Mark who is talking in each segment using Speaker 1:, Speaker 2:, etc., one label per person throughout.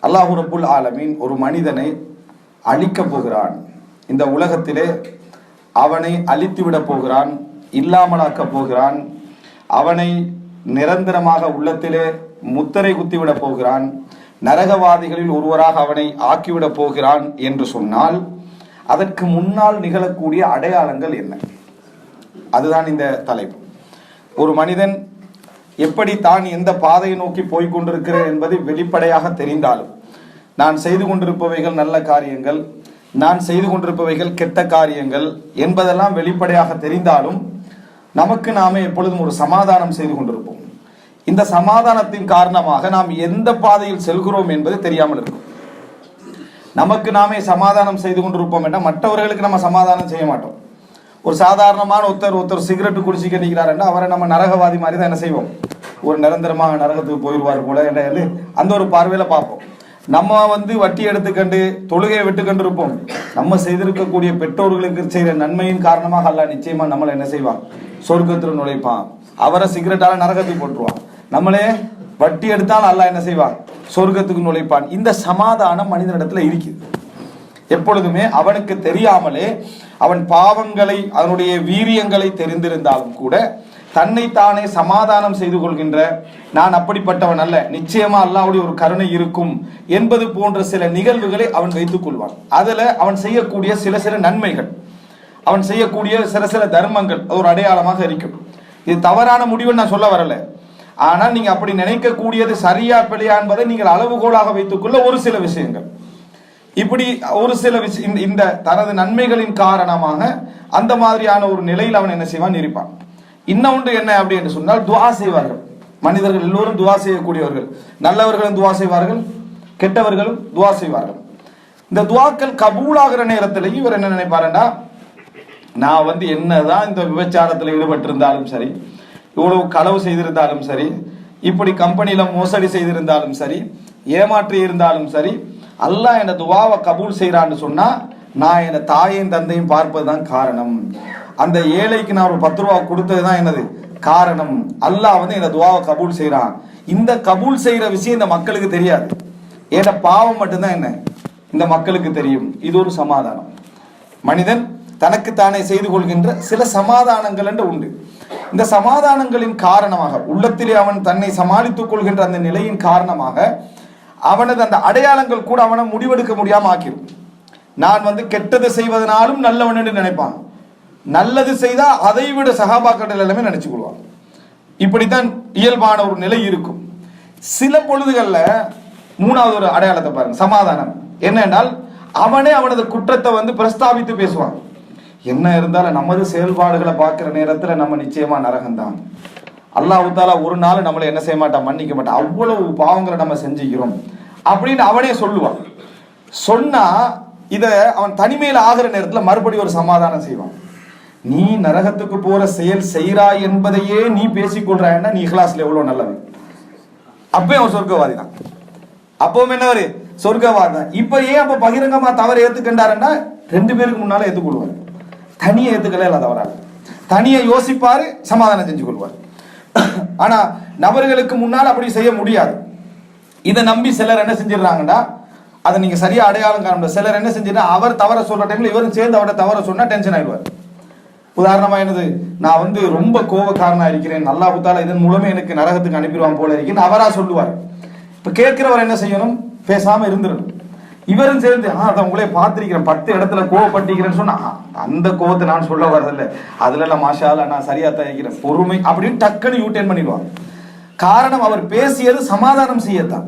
Speaker 1: அல்லாஹு ரப்புல் ஆலமீன் ஒரு மனிதனை அழிக்கப் போகிறான். இந்த உலகத்திலே அவனை அழித்துவிடப் போகிறான், இல்லாமலாக்கப் போகிறான். அவனை நிரந்தரமாக உள்ளத்திலே முத்திரை குத்திவிடப் போகிறான். நரகவாதிகளில் ஒருவராக அவனை ஆக்கிவிடப் போகிறான் என்று சொன்னால் அதற்கு முன்னால் நிகழக்கூடிய அடையாளங்கள் என்ன? அதுதான் இந்த தலைப்பு. ஒரு மனிதன் எப்படி தான் எந்த பாதையை நோக்கி போய்கொண்டிருக்கிறேன் என்பது வெளிப்படையாக தெரிந்தாலும், நான் செய்து கொண்டிருப்பவைகள் நல்ல காரியங்கள், நான் செய்து கொண்டிருப்பவைகள் கெட்ட காரியங்கள் என்பதெல்லாம் வெளிப்படையாக தெரிந்தாலும் நமக்கு நாமே எப்பொழுதும் ஒரு சமாதானம் செய்து கொண்டிருப்போம். இந்த சமாதானத்தின் காரணமாக நாம் எந்த பாதையில் செல்கிறோம் என்பது தெரியாமல் இருக்கும். நமக்கு நாமே சமாதானம் செய்து கொண்டிருப்போம் என்றால் மற்றவர்களுக்கு நம்ம சமாதானம் செய்ய மாட்டோம். ஒரு சாதாரணமான ஒருத்தர் சிகரெட்டு குடிச்சிக்க நிற்கிறாருன்னா அவரை நம்ம நரகவாதி மாதிரி தான் என்ன செய்வோம், ஒரு நிரந்தரமாக நரகத்துக்கு போயிடுவார் போல என்று அந்த ஒரு பார்வையில பார்ப்போம். நம்ம வட்டி எடுத்துக்கண்டு தொழுகையை விட்டுக்கண்டு இருப்போம். நம்ம செய்திருக்கக்கூடிய பெற்றோர்களுக்கு செய்கிற நன்மையின் காரணமாக அல்லாஹ் நிச்சயமா நம்மளை என்ன செய்வான், சொர்க்கத்தில் நுழைப்பான். அவரை சிகரெட்டால நரகத்துக்கு போட்டுருவான். நம்மளே வட்டி எடுத்தால் அல்லாஹ் என்ன செய்வான், சொர்க்கத்துக்கு நுழைப்பான். இந்த சமாதானம் மனிதனிடத்துல இருக்குது. எப்பொழுதுமே அவனுக்கு தெரியாமலே அவன் பாவங்களை அதனுடைய வீரியங்களை தெரிந்திருந்தாலும் கூட தன்னைத்தானே சமாதானம் செய்து கொள்கின்ற, நான் அப்படிப்பட்டவன் அல்ல, நிச்சயமா அல்லாஹ்வுடைய ஒரு கருணை இருக்கும் என்பது போன்ற சில நிகழ்வுகளை அவன் வைத்துக் கொள்வான். அதுல அவன் செய்யக்கூடிய சில நன்மைகள், அவன் செய்யக்கூடிய சில தர்மங்கள் ஒரு அடையாளமாக இருக்கும். இது தவறான முடிவுன்னு நான் சொல்ல வரல. ஆனால் நீங்க அப்படி நினைக்கக்கூடியது சரியா பிழையா என்பதை நீங்கள் அளவுகோலாக வைத்துக்கொள்ள ஒரு சில விஷயங்கள், இப்படி ஒரு சில விஷயம் இந்த தனது நன்மைகளின் காரணமாக அந்த மாதிரியான ஒரு நிலையில் அவன் என்ன செய்வான், இருப்பான். இன்னொன்று என்ன அப்படி என்று சொன்னால், துவா செய்வார்கள். மனிதர்கள் எல்லோரும் துவா செய்யக்கூடியவர்கள். நல்லவர்களும் துவா செய்வார்கள், கெட்டவர்களும் துவா செய்வார்கள். இந்த துவாக்கள் கபூலாகிற நேரத்திலேயும் இவர் என்ன நினைப்பாருன்னா, நான் என்னதான் இந்த விபச்சாரத்தில் ஈடுபட்டிருந்தாலும் சரி, இவ்வளவு களவு செய்திருந்தாலும் சரி, இப்படி கம்பெனியில மோசடி செய்திருந்தாலும் சரி, ஏமாற்றி இருந்தாலும் சரி, அல்லாஹ் என் துவாவை கபூல் செய்யறான்னு சொன்னா நான் என் தாயையும் தந்தையும் பார்ப்பதுதான் காரணம். அந்த ஏழைக்கு நான் ஒரு 10 ரூபா கொடுத்ததுதான் என்னது காரணம். அல்லாஹ் இந்த துவாவை கபூல் செய்யறான். இந்த கபூல் செய்யற விஷயம் இந்த மக்களுக்கு தெரியாது. ஏன்னா பாவம் மட்டும்தான் என்ன இந்த மக்களுக்கு தெரியும். இது ஒரு சமாதானம். மனிதன் தனக்குத்தானே செய்து கொள்கின்ற சில சமாதானங்கள் என்று உண்டு. இந்த சமாதானங்களின் காரணமாக உள்ளத்திலே அவன் தன்னை சமாளித்துக் கொள்கின்ற அந்த நிலையின் காரணமாக அவனது அந்த அடையாளங்கள் கூட அவனை முடிவெடுக்க முடியாம ஆக்கிடும். நான் கெட்டது செய்வதனாலும் நல்லவன் என்று நினைப்பான், நல்லது செய்தா அதை விட சகாபாக்கள் எல்லாமே நினைச்சு கொள்வான். இப்படித்தான் இயல்பான ஒரு நிலை இருக்கும். சில பொழுதுகள்ல மூணாவது ஒரு அடையாளத்தை பாருங்க, சமாதானம் என்னென்றால் அவனே அவனது குற்றத்தை பிரஸ்தாபித்து பேசுவான். என்ன இருந்தாலும் நமது செயல்பாடுகளை பார்க்கிற நேரத்துல நம்ம நிச்சயமா நரகம்தான். அல்லாஹ் தாலா ஒரு நாள் நம்மளை என்ன செய்ய மாட்டான், மன்னிக்க மாட்டான். அவ்வளவு பாவங்களை நம்ம செஞ்சுக்கிறோம் அப்படின்னு அவனே சொல்லுவான். சொன்னா இத அவன் தனிமையில ஆகிற நேரத்துல மறுபடியும் ஒரு சமாதானம் செய்வான். நீ நரகத்துக்கு போற செயல் செய்கிறாய் என்பதையே நீ பேசிக்கொள்றாய்னா நீ இஹ்லாஸ்ல எவ்வளவு நல்லவன். அப்பயும் அவன் சொர்க்கவாதி தான். அப்பவும் என்னவரு சொர்க்கவாதி தான். இப்ப ஏன் அப்ப பகிரங்கமா தவறு ஏத்துக்கின்றாருன்னா 2 பேருக்கு முன்னால ஏத்துக்கொள்வார். தனியை ஏத்துக்கல இல்ல தவறாது, தனியை யோசிப்பாரு, சமாதானம் செஞ்சு கொள்வார். ஆனா நபர்களுக்கு முன்னால் அப்படி செய்ய முடியாது. இதை நம்பி சிலர் என்ன செஞ்சிடறாங்கன்னா, அதை நீங்க சரியா அடையாளம் காண. சிலர் என்ன செஞ்சிடா, அவர் தவற சொல்ற டைம்ல இவரும் சேர்ந்து அவரை தவற சொன்னா டென்ஷன் ஆயிடுவார். உதாரணமா என்னது, நான் ரொம்ப கோபக்காரனா இருக்கிறேன், அல்லாஹ் தஆலா இதன் மூலமே எனக்கு நரகத்துக்கு அனுப்பிடுவான் போல இருக்கேன்னு அவரா சொல்லுவார். இப்ப கேட்கிறவர் என்ன செய்யணும், பேசாம இருந்துடணும். இவரும் சேர்ந்து அதை உங்களே பார்த்திருக்கிறேன், 10 இடத்துல கோவப்பட்டிருக்கிறேன்னு சொன்னா அந்த கோவத்தை நான் சொல்ல வரதில்லை, அதுல எல்லாம் மாஷால நான் சரியா தயாரிக்கிறேன், பொறுமை அப்படின்னு டக்குன்னு யூட்டர்ன் பண்ணிடுவாங்க. காரணம் அவர் பேசியது சமாதானம் செய்யத்தான்.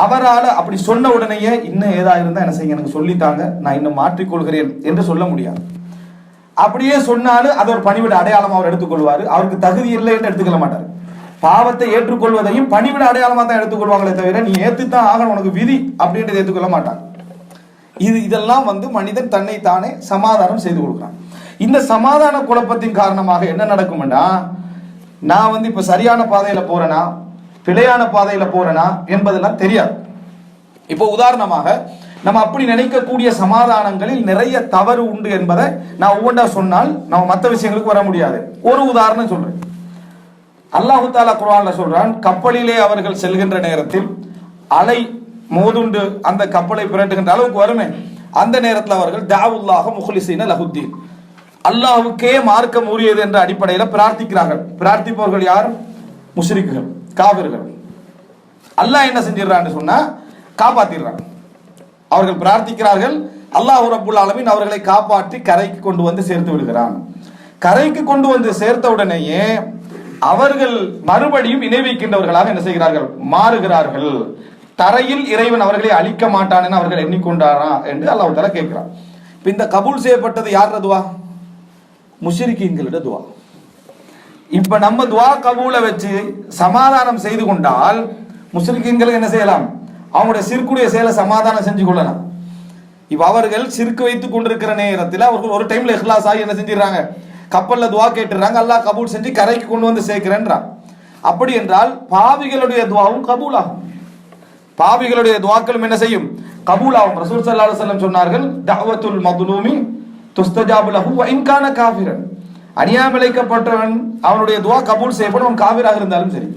Speaker 1: அவரால் அப்படி சொன்ன உடனேயே இன்னும் ஏதா இருந்தா என்ன செய்ய எனக்கு சொல்லித்தாங்க, நான் இன்னும் மாற்றிக்கொள்கிறேன் என்று சொல்ல முடியாது. அப்படியே சொன்னாலும் அது ஒரு பணிவிட அடையாளம் அவர் எடுத்துக்கொள்வாரு. அவருக்கு தகுதி இல்லை என்று எடுத்துக்கொள்ள மாட்டார். பாவத்தை ஏற்றுக்கொள்வதையும் பணிவிட அடையாளமா தான் எடுத்துக்கொள்வாங்களே தவிர நீ ஏத்துத்தான் ஆகணும் உனக்கு விதி அப்படின்றது ஏற்றுக்கொள்ள மாட்டாங்க. இதெல்லாம் மனிதன் தன்னை தானே சமாதானம் செய்து கொடுக்கிறான். இந்த சமாதான குழப்பத்தின் காரணமாக என்ன நடக்கும்னா, நான் இப்ப சரியான பாதையில போறேனா பிழையான பாதையில போறேனா என்பதெல்லாம் தெரியாது. இப்போ உதாரணமாக நம்ம அப்படி நினைக்கக்கூடிய சமாதானங்களில் நிறைய தவறு உண்டு என்பதை நான் ஒவ்வொன்றா சொன்னால் நம்ம மற்ற விஷயங்களுக்கு வர முடியாது. ஒரு உதாரணம் சொல்றேன். அல்லாஹ் தஆலா குர்ஆன்ல சொல்றான், கப்பலிலே அவர்கள் செல்கின்ற நேரத்தில் அலை மோதுண்டு அந்த கப்பலை புரட்டுகின்ற அளவுக்கு வருமே, அந்த நேரத்தில் அவர்கள் தாவுல்லாஹ முஹ்லிஸீன லஹுத்தீன், அல்லாஹ்வுக்கே மார்க்கம் உரியது என்ற அடிப்படையில் பிரார்த்திக்கிறார்கள். பிரார்த்திப்பவர்கள் யார்? முஷ்ரிக்குகள், காபிர்கள். அல்லாஹ் என்ன செஞ்சிடறான்னு சொன்னா காப்பாத்திடுறான். அவர்கள் பிரார்த்திக்கிறார்கள், அல்லாஹ் ரப்புல் ஆலமீன் அவர்களை காப்பாற்றி கரைக்கு கொண்டு வந்து சேர்த்து விடுகிறான். கரைக்கு கொண்டு வந்து சேர்த்த உடனேயே அவர்கள் மறுபடியும் இணை வைக்கின்றவர்களாக என்ன செய்கிறார்கள்? மாறுகிறார்கள். தரையில் இறைவன் அவர்களை அழிக்க மாட்டான் என அவர்கள் எண்ணிக்கொண்டாரா என்று அல்லாஹ் தஆலா கேட்கிறான். இப்ப இந்த கபூல் செய்யப்பட்டது யாரோட துவா? முஷ்ரிக்கீன்களோட துவா. இப்ப நம்ம துவா கபூலை வச்சு சமாதானம் செய்து கொண்டால் முஷ்ரிக்கீன்களுக்கு என்ன செய்யலாம்? அவங்களுடைய சிறுக்குடைய செயலை சமாதானம் செஞ்சு கொள்ளலாம். இப்ப அவர்கள் சிறுக்கு வைத்துக் கொண்டிருக்கிற நேரத்தில் அவர்கள் ஒரு டைம்ல இஹ்லாஸ் ஆகி என்ன செஞ்சிடறாங்க? கப்பல்ல துவா கேட்டுறாங்க, அல்லாஹ் கபூல் செஞ்சு கரைக்கு கொண்டு வந்து சேர்க்கிறேன்றான். அப்படி என்றால் பாவிகளுடைய துவாவும் கபூல் ஆகும். பாவிகளுடைய துவாக்களும் என்ன செய்யும்? கபூல் ஆகும். ரசூல் ஸல்லல்லாஹு அலைஹி வஸல்லம் சொன்னார்கள், தஅவத்துல் மظلومி துஸ்தஜாபு லஹு வ இன் கான காஃபிரன். அநியாயம் இழைக்கப்பட்டவன் அவனுடைய துவா கபூல் செய்யப்படும், அவன் காஃபிராக இருந்தாலும் சரி.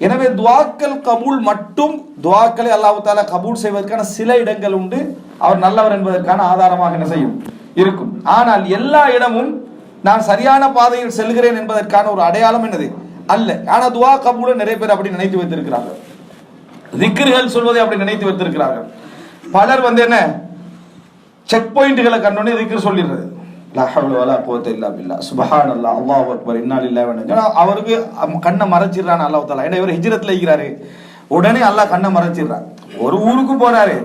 Speaker 1: எனவே துவாக்கள் கபூல் மட்டும், துவாக்களை அல்லாஹ் தஆலா கபூல் செய்வதற்கான சில இடங்கள் உண்டு, அவர் நல்லவர் என்பதற்கான ஆதாரமாக என்ன செய்யும்? இருக்கும். ஆனால் எல்லா இடமும் நான் சரியான பாதையில் செல்கிறேன் என்பதற்கான ஒரு அடையாளம் என்னது? அல்ல. ஆனா துவா கபூலை நிறைய பேர் அப்படி நினைத்து வைத்திருக்கிறார்கள். திக்ர்கள் சொல்வதை அப்படி நினைத்து வைத்திருக்கிறார்கள். பலர் என்ன செக் பாயிண்ட்களை கண்டோன்னே திக்ர் சொல்லிடுறது. லா ஹவ்ல வலா குவத்த இல்லா பில்லாஹ், சுப்ஹானல்லாஹ், அல்லாஹு அக்பர், இன்னா லில்லாஹி வ இன்னா இலைஹி ராஜிஊன். அவருக்கு கண்ணை மறைச்சிடுறான் அல்லாஹ் தஆலா. ஏன்னா இவர் ஹிஜ்ரத்ல இருக்கிறாரு, உடனே அல்லாஹ் கண்ணை மறைச்சிடுறான். ஒரு ஊருக்கு போறாரு,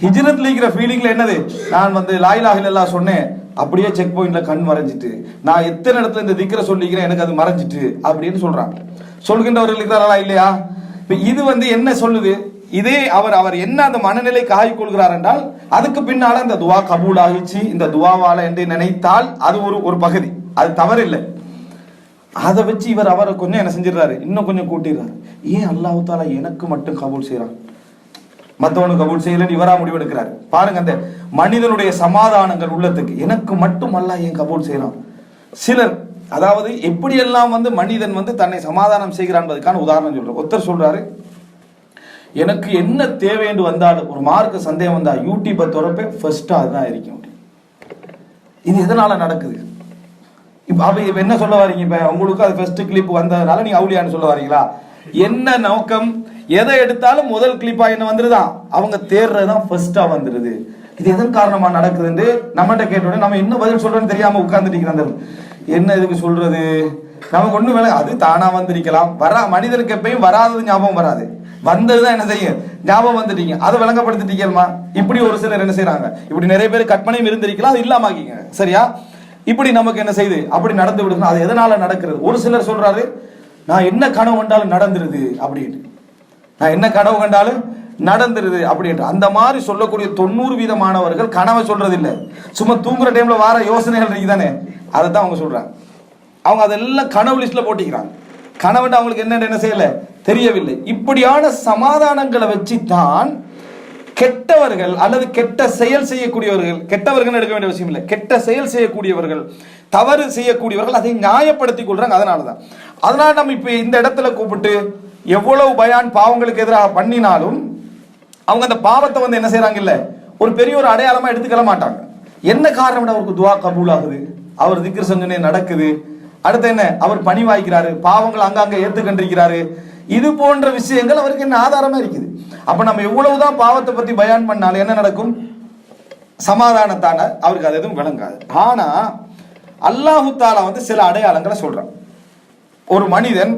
Speaker 1: ஹிஜ்ரத்ல இருக்கிற ஃபீலிங்ல என்னது? நான் லா இலாஹ இல்லல்லாஹ் சொன்னேன், அப்படியே செக் பாயிண்ட்ல கண் மறைஞ்சிட்டு, நான் எத்தனை இடத்துல இந்த திக்ரை சொல்லிக்கிறேன், எனக்கு அது மறைஞ்சிட்டு அப்படின்னு சொல்றாங்க. சொல்கின்றவர்கள் இருக்கிறாரா இல்லையா? இது என்ன சொல்லுது? இதே அவர் என்ன அந்த மனநிலைக்கு ஆகிக் கொள்கிறார் என்றால் அதுக்கு பின்னால இந்த துவா கபூல் ஆகிச்சு, இந்த துவாவால என்று நினைத்தால் அது ஒரு பகுதி, அது தவறில்லை. அதை வச்சு இவர் அவரை கொஞ்சம் என்ன செஞ்சிடறாரு? இன்னும் கொஞ்சம் கூட்டிடுறாரு. ஏன் அல்லாஹ் தஆலா எனக்கு மட்டும் கபூல் செய்யறான், மற்றவனுக்கு கபூல் செய்யலன்னு இவரா முடிவெடுக்கிறாரு? பாருங்க, அந்த மனிதனுடைய சமாதானங்கள் உள்ளத்துக்கு எனக்கு மட்டும் அல்லாஹ் ஏன் கபூல் செய்யறான்? சிலர் அதாவது எப்படியெல்லாம் மனிதன் தன்னை சமாதானம் செய்கிறான் என்பதற்கான உதாரணம் சொல்றாரு. ஒருத்தர் சொல்றாரு, எனக்கு என்ன தேவை என்று வந்தாலும் ஒரு மார்க்க சந்தேகம் வந்தா யூடியூப்பை திறப்பே ஃபர்ஸ்டா அதுதான் இருக்கும். இது எதனால நடக்குது? இப்ப என்ன சொல்ல வரீங்க? இப்ப உங்களுக்கு அது ஃபர்ஸ்ட் கிளிப் வந்ததுனால நீங்க அவுலியான்னு சொல்ல வரீங்களா? என்ன நோக்கம்? எதை எடுத்தாலும் முதல் கிளிப்பா என்ன வந்துருதான், அவங்க தேர்றதுதான் ஃபர்ஸ்டா வந்துருது. இது எதன் காரணமா நடக்குதுன்னு நம்மகிட்ட கேட்டோட நம்ம என்ன பதில் சொல்றோன்னு தெரியாம உட்கார்ந்துட்டு என்ன இதுக்கு சொல்றது? நமக்கு ஒண்ணு வேலை, அது தானா வந்திருக்கலாம். மனிதனுக்கு எப்பயும் வராதது ஞாபகம் வராது, வந்ததுதான் என்ன செய்யும்? ஞாபகம் வந்துட்டீங்க, அதை விளங்கப்படுத்திட்டீங்களா? இப்படி ஒரு சிலர் என்ன செய்யறாங்க, இப்படி நிறைய பேர் கற்பனையும் இருந்திருக்கலாம், அது இல்லாம ஆக்கிங்க. சரியா? இப்படி நமக்கு என்ன செய்யுது? அப்படி நடந்து விடுங்க. அது எதனால நடக்கிறது? ஒரு சிலர் சொல்றாரு, நான் என்ன கனவு கண்டாலும் நடந்துருது அப்படின்னு. நான் என்ன கனவு கண்டாலும் நடந்துருது அப்படின்ற அந்த மாதிரி சொல்லக்கூடிய 90% மாணவர்கள் கனவை சொல்றது இல்லை, சும்மா தூங்குற டைம்ல வார யோசனைகள் இருக்குதானே, அதை தான் அவங்க சொல்றாங்க. அவங்க அதெல்லாம் கனவு லிஸ்ட்ல போட்டிக்கிறாங்க. கனவுன்னு அவங்களுக்கு என்ன செய்யல தெரியவில்லை. இப்படியான சமாதானங்களை வச்சு தான் கெட்டவர்கள் அல்லது கெட்ட செயல் செய்யக்கூடியவர்கள், கெட்டவர்கள் எடுக்க வேண்டிய விஷயம் இல்லை, கெட்ட செயல் செய்யக்கூடியவர்கள், தவறு செய்யக்கூடியவர்கள் அதை நியாயப்படுத்திக் கொள்றாங்க. அதனால நம்ம இப்ப இந்த இடத்துல கூப்பிட்டு எவ்வளவு பயான் பாவங்களுக்கு எதிராக பண்ணினாலும் அவங்க அந்த பாவத்தை என்ன செய்யறாங்க இல்ல, ஒரு பெரிய ஒரு அடையாளமா எடுத்துக்கல மாட்டாங்க. என்ன காரணம்? அவருக்கு துவா கபூல் ஆகுது, அவர் திக்ர் செஞ்சனே நடக்குது, அடுத்து என்ன, அவர் பணி வாய்க்கிறாரு, பாவங்கள் அங்கங்க ஏத்துக்கண்டிருக்கிறாரு. இது போன்ற விஷயங்கள் அவருக்கு என்ன ஆதாரமா இருக்குது. அப்ப நம்ம எவ்வளவுதான் பாவத்தை பத்தி பயான் பண்ணாலும் என்ன நடக்கும்? சமாதானத்தான அவருக்கு அது எதுவும் விளங்காது. ஆனா அல்லாஹு தஆலா சில அடையாளங்களை சொல்றான். ஒரு மனிதன்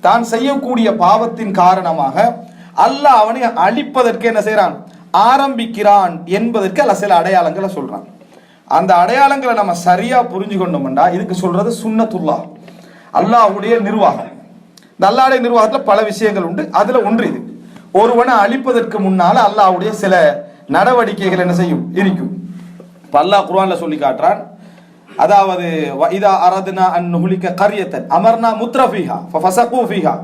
Speaker 1: தான் செய்யக்கூடிய பாவத்தின் காரணமாக அல்லாஹ் அவனை அழிப்பதற்கு என்ன செய்யறான்? ஆரம்பிக்கிறான் என்பதற்கு அல்ல சில அடையாளங்களை சொல்றான். அந்த அடையாளங்களை நம்ம சரியா புரிஞ்சு கொண்டோம்டா இதுக்கு சொல்றது சுன்னத்துல்லாஹ், அல்லாஹ்வுடைய நிர்வாகம். இந்த அல்லாஹ்வுடைய நிர்வாகத்துல பல விஷயங்கள் உண்டு, அதுல ஒன்று இது. ஒருவனை அழிப்பதற்கு முன்னால அல்லாஹ்வுடைய சில நடவடிக்கைகள் என்ன செய்யும் இருக்கும். அல்லாஹ் குர்ஆன்ல சொல்லி காட்டுறான், அதாவது இதா அரதுனா அன் நுஹ்லிக கர்யத்தன் அமர்னா முத்ரஃபிஹா ஃபஃபஸகு ஃபீஹா,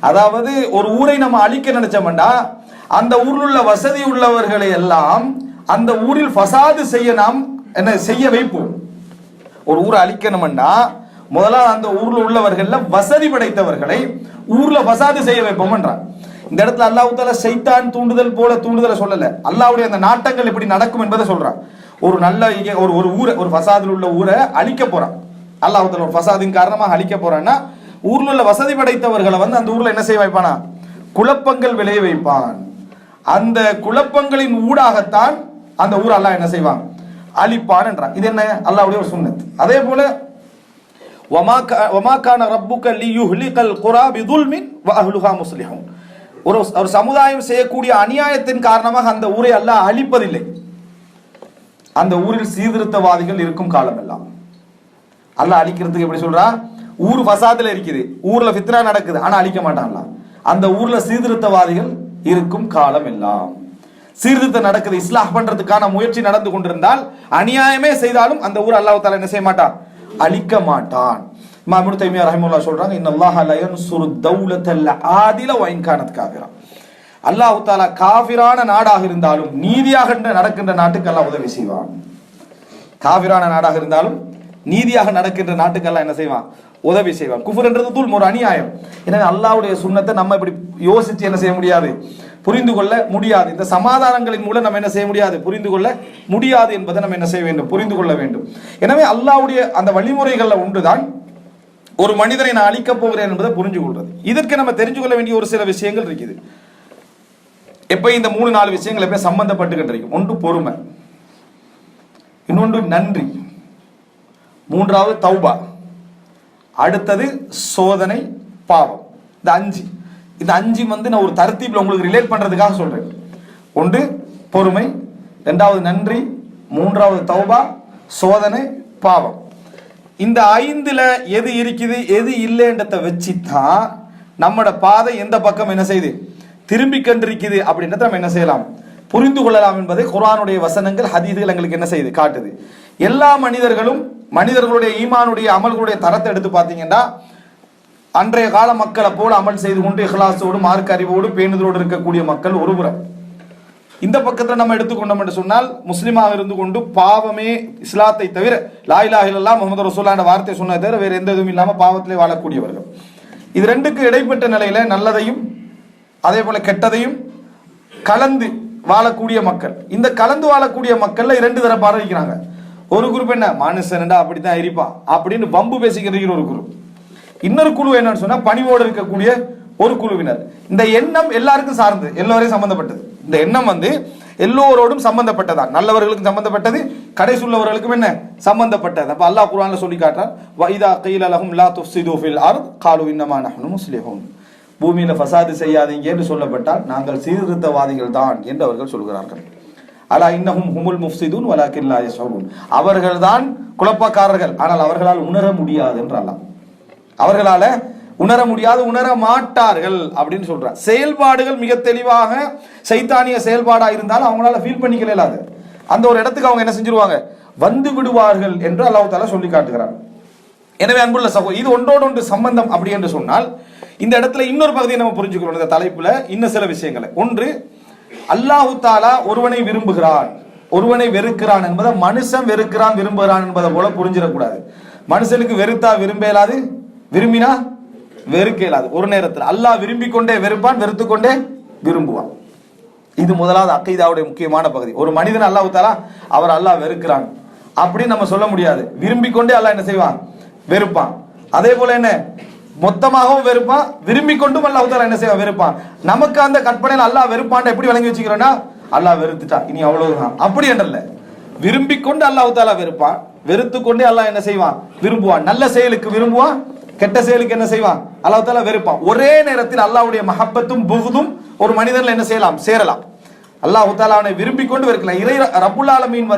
Speaker 1: அதாவது ஒரு ஊரை நம்ம அழிக்க நினைச்சோம்டா அந்த ஊரில் உள்ள வசதி உள்ளவர்களை எல்லாம் அந்த ஊரில் ஃபசாது செய்ய நாம் என்ன செய்ய வைப்போம். ஒரு ஊரை அழிக்கணும்னா முதல்ல அந்த ஊர்ல உள்ளவர்கள்ல வசதி படைத்தவர்களை ஊர்ல ஃபசாது செய்ய வைப்போம்ன்றான். இந்த இடத்துல அல்லாஹ் தஆலா ஷைத்தான் தூண்டுதல் போல தூண்டுதலை சொல்லல, அல்லாஹ்வுடைய அந்த நாட்டங்கள் எப்படி நடக்கும் என்பதை சொல்றான். ஒரு நல்ல ஒரு ஊரை, ஒரு ஃபசாதில் உள்ள ஊரை அழிக்க போறான் அல்லாஹ் தஆலா. ஒரு ஃபசாதின் காரணமாக அழிக்க போறான்னா ஊர்ல உள்ள வசதி படைத்தவர்களை அந்த ஊர்ல என்ன செய்ய வைப்பானா, குழப்பங்கள் விளைய வைப்பான். அந்த குழப்பங்களின் ஊடாகத்தான் அந்த ஊர் அல்லாஹ் என்ன செய்வான், அழிப்பான் என்றான். இது என்ன அல்லாஹ்வுடைய ஒரு சுன்னத். அதே போல வமா கான ரப்புக லியுஹ்லிகல் குரா பிதுல்மின் வ அஹ்லுஹா முஸ்லிஹூன். ஒரு சமுதாயம் செய்யக்கூடிய அநியாயத்தின் காரணமாக அந்த ஊரை அல்லாஹ் அழிப்பதில்லை. அந்த ஊரில் சீர்திருத்தவாதிகள் இருக்கும் காலம் எல்லாம் அல்லாஹ் அழிக்கிறதுக்கு எப்படி சொல்றா, ஊர் ஃபசாதுல இருக்குது, ஊர்ல ஃபித்னா நடக்குது, ஆனா அழிக்க மாட்டான்ல. அந்த ஊர்ல சீர்திருத்தவாதிகள் இருக்கும் காலம் எல்லாம். சீர்திருத்தம் நடக்குது, இஸ்லாஹ் பண்றதுக்கான முயற்சி நடந்து கொண்டிருந்தால், அநியாயமே செய்தாலும் அந்த ஊர் அல்லாஹ் தஆலா என்ன செய்ய மாட்டான், அழிக்க மாட்டான். இமாம் இப்னு தைமியா ரஹிமஹுல்லாஹ் சொல்றாங்க, இன்னல்லாஹ லா யன்சுரு தௌலத்தல் ஆதில வ இன் கானத் காஃபிரா. அல்லாஹ் தஆலா காஃபிரான நாடாக இருந்தாலும் நீதியாக நடக்கின்ற நாட்டுக்கு அல்லாஹ் உதவி செய்வான். காஃபிரான நாடாக இருந்தாலும் நீதியாக நடக்கின்ற நாட்டுக்கு அல்லாஹ் என்ன செய்வான், உதவி செய்வான். குஃப்ர்ன்றது துல்ம், ஒரு அநியாயம். எனவே அல்லாஹ்வுடைய சுன்னத்தை நம்ம இப்படி யோசிச்சு என்ன செய்ய முடியாது, புரிந்து கொள்ள முடியாது. இந்த சமாதானங்களின் மூலம் நம்ம என்ன செய்ய முடியாது, புரிந்து கொள்ள முடியாது என்பதை நம்ம என்ன செய்ய வேண்டும், புரிந்து கொள்ள வேண்டும். எனவே அல்லாஹ்வுடைய அந்த வழிமுறைகள்ல ஒன்றுதான் ஒரு மனிதனை நான் அழிக்கப் போகிறேன் என்பதை புரிஞ்சு கொள்றது. இதற்கு நம்ம தெரிஞ்சு கொள்ள வேண்டிய ஒரு சில விஷயங்கள் இருக்குது. எப்ப இந்த 3-4 விஷயங்கள் எப்ப சம்பந்தப்பட்டுக்கிட்டு இருக்கும். ஒன்று பொறுமை, இன்னொன்று நன்றி, மூன்றாவது தௌபா, அடுத்தது சோதனை, பாவம். இந்த அஞ்சு நான் ஒரு தர்த்தீப்ல உங்களுக்கு ரிலேட் பண்றதுக்காக சொல்றேன். ஒன்று பொறுமை, இரண்டாவது நன்றி, மூன்றாவது தௌபா, சோதனை, பாவம். இந்த 5ல எது இருக்குது எது இல்லைன்றத வச்சுதான் நம்மட பாதை எந்த பக்கம் என்ன செய்யுது, திரும்பி கண்டிருக்குது அப்படின்றத நம்ம என்ன செய்யலாம், புரிந்து கொள்ளலாம் என்பதை குர்ஆனுடைய வசனங்கள், ஹதீஸ்கள் எங்களுக்கு என்ன செய்யுது, காட்டுது. எல்லா மனிதர்களுடைய ஈமானுடைய அமல்களுடைய தரத்தை எடுத்து பார்த்தீங்கன்னா, அன்றைய கால மக்களை போல அமல் செய்து கொண்டு இஹ்லாஸோடு மார்க்க அறிவோடு பேணுதலோடு இருக்கக்கூடிய மக்கள் ஒருபுறம். இந்த பக்கத்தில் நம்ம எடுத்துக்கொண்டோம் என்று சொன்னால், முஸ்லிமாக இருந்து கொண்டு பாவமே இஸ்லாத்தை தவிர, லா இலாஹ இல்லல்லாஹ் முஹம்மது ரசூலுல்லாஹ் என்ற வார்த்தை சொன்னதை தவிர வேறு எந்த இதுவும் இல்லாமல் பாவத்திலே வாழக்கூடியவர்கள். இது ரெண்டுக்கு இடைப்பட்ட நிலையில நல்லதையும் அதே போல கெட்டதையும் கலந்து வாழக்கூடிய மக்கள். இந்த கலந்து வாழக்கூடிய மக்கள்ல 2 தரப்பாக இருக்கிறாங்க. ஒரு குரூப் என்ன, மனுஷன்டா அப்படித்தான் இருப்பா அப்படின்னு வம்பு பேசிக்கிற ஒரு குரூப். இன்னொரு குழு என்னன்னு சொன்னா பணிவோடு இருக்கக்கூடிய ஒரு குழுவினர். இந்த எண்ணம் எல்லாருக்கும் சார்ந்து, எல்லோரையும் சம்பந்தப்பட்டது. இந்த எண்ணம் எல்லோரோடும் சம்பந்தப்பட்டதான், நல்லவர்களுக்கும் சம்பந்தப்பட்டது, கடைசி உள்ளவர்களுக்கும் என்ன சம்பந்தப்பட்டது. அப்ப அல்லாஹ் குர்ஆன்ல சொல்லி காட்டுறான், வைதா கீல லஹும் லா துஃப்ஸிது ஃபில் அர்த் காலு இன்னமா நஹ்னு முஸ்லிஹூன். பூமியில ஃபசாது செய்யாதீங்க என்று சொல்லப்பட்டால் நாங்கள் சீர்திருத்தவாதிகள் தான் என்று அவர்கள் சொல்கிறார்கள். அலா இன்னஹும் ஹுமுல் முஃப்ஸிதூன் வலாக்கின் லா யஷ்ஊரூன். அவர்கள் தான் குழப்பக்காரர்கள், ஆனால் அவர்களால் உணர முடியாது என்று அல்லாஹ், அவர்களால உணர முடியாது, உணர மாட்டார்கள் அப்படின்னு சொல்றார். செயல்பாடுகள் மிக தெளிவாக சைத்தானிய செயல்பாடா இருந்தாலும் அவங்களால ஃபீல் பண்ணிக்கல இல்லாது, அந்த ஒரு இடத்துக்கு அவங்க என்ன செஞ்சிருவாங்க, வந்து விடுவார்கள் என்று அல்லாஹ் தஆலா சொல்லி காட்டுகிறார். எனவே அன்புள்ள சகோதரர், இது ஒன்றோடு ஒன்று சம்பந்தம் அப்படி என்று சொன்னால், இந்த இடத்துல இன்னொரு பகுதியை நம்ம புரிஞ்சுக்கிறோம். இந்த தலைப்புல இன்னும் சில விஷயங்களை. ஒன்று, அல்லாஹ் தஆலா ஒருவனை விரும்புகிறான், ஒருவனை வெறுக்கிறான் என்பதை மனுஷன் வெறுக்கிறான் விரும்புகிறான் என்பதை போல புரிஞ்சிடக்கூடாது. மனுஷனுக்கு வெறுத்தா விரும்பலாது, விரும்பினா வெறுக்க இயலாது. ஒரு நேரத்தில் அல்லாஹ் விரும்பிக் கொண்டே வெறுப்பான், வெறுத்து கொண்டே விரும்புவான். இது முதலாவது அக்கீதாவுடைய முக்கியமான பகுதி. ஒரு மனிதன் அல்லாஹ் தஆலா அவர் அல்லாஹ் வெறுக்கிறான் அப்படின்னு நம்ம சொல்ல முடியாது. விரும்பிக் கொண்டே அல்லாஹ் என்ன செய்வான், வெறுப்பான். அதே போல என்ன, மொத்தமாகவும் வெறுப்பான், விரும்பிக் கொண்டும் அல்லாஹ் தஆலா என்ன செய்வான், வெறுப்பான். நமக்கு அந்த கற்பனையில் அல்லாஹ் வெறுப்பான் எப்படி விளங்கி வச்சுக்கிறோம்னா, அல்லாஹ் வெறுத்துட்டா இனி அவ்வளவுதான் அப்படி என்றல்ல. விரும்பிக் கொண்டு அல்லாஹ் தஆலா வெறுப்பான், வெறுத்து கொண்டே அல்லாஹ் என்ன செய்வான், விரும்புவான். நல்ல செயலுக்கு விரும்புவான், கெட்ட செயலுக்கு என்ன செய்வான், அல்லாஹ் தஆலா வெறுப்பான். ஒரே நேரத்தில் அல்லாஹ்வுடைய மஹப்பத்தும் புகுதும் ஒரு மனிதன்ல என்ன செய்யலாம், சேரலாம். அல்லாஹ் தஆலா அவனை விரும்பிக் கொண்டு வெறுக்கலாம். இறை ரப்புல் ஆலமீன்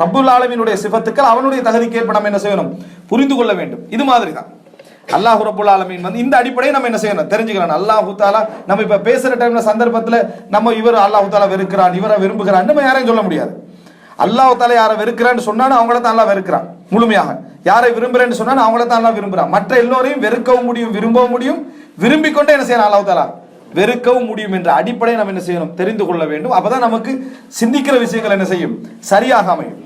Speaker 1: ரப்புல் ஆலமீனுடைய சிஃபத்துக்கள் அவனுடைய தகுதிக்கு ஏற்ப நம்ம என்ன செய்யணும், புரிந்து கொள்ள வேண்டும். இது மாதிரி தான் அல்லாஹ் ரப்புல் ஆலமீன் இந்த அடிப்படையை நம்ம என்ன செய்யணும், தெரிஞ்சுக்கலாம். அல்லாஹ் தஆலா நம்ம இப்ப பேசுற டைம்ல சந்தர்ப்பத்துல நம்ம இவர் அல்லாஹ் தஆலா வெறுக்கிறான், இவரை விரும்புகிறான் நம்ம யாரையும் சொல்ல முடியாது. அல்லாஹ் தஆலா யாரை வெறுக்கிறான்னு சொன்னாலும் அவங்கள தான் அல்லாஹ் வெறுக்கிறான் முழுமையாக. யாரை விரும்புறேன்னு சொன்னாலும் அவங்கள தான் அல்லாஹ் விரும்புறான். மற்ற எல்லோரையும் வெறுக்கவும் முடியும், விரும்பவும் முடியும், விரும்பிக் கொண்டே என்ன செய்யணும், அல்லாஹ் தஆலா வெறுக்கவும் முடியும் என்ற அடிப்படையை நம்ம என்ன செய்யணும், தெரிந்து கொள்ள வேண்டும். அப்பதான் நமக்கு சிந்திக்கிற விஷயங்கள் என்ன செய்யும், சரியாக அமையும்.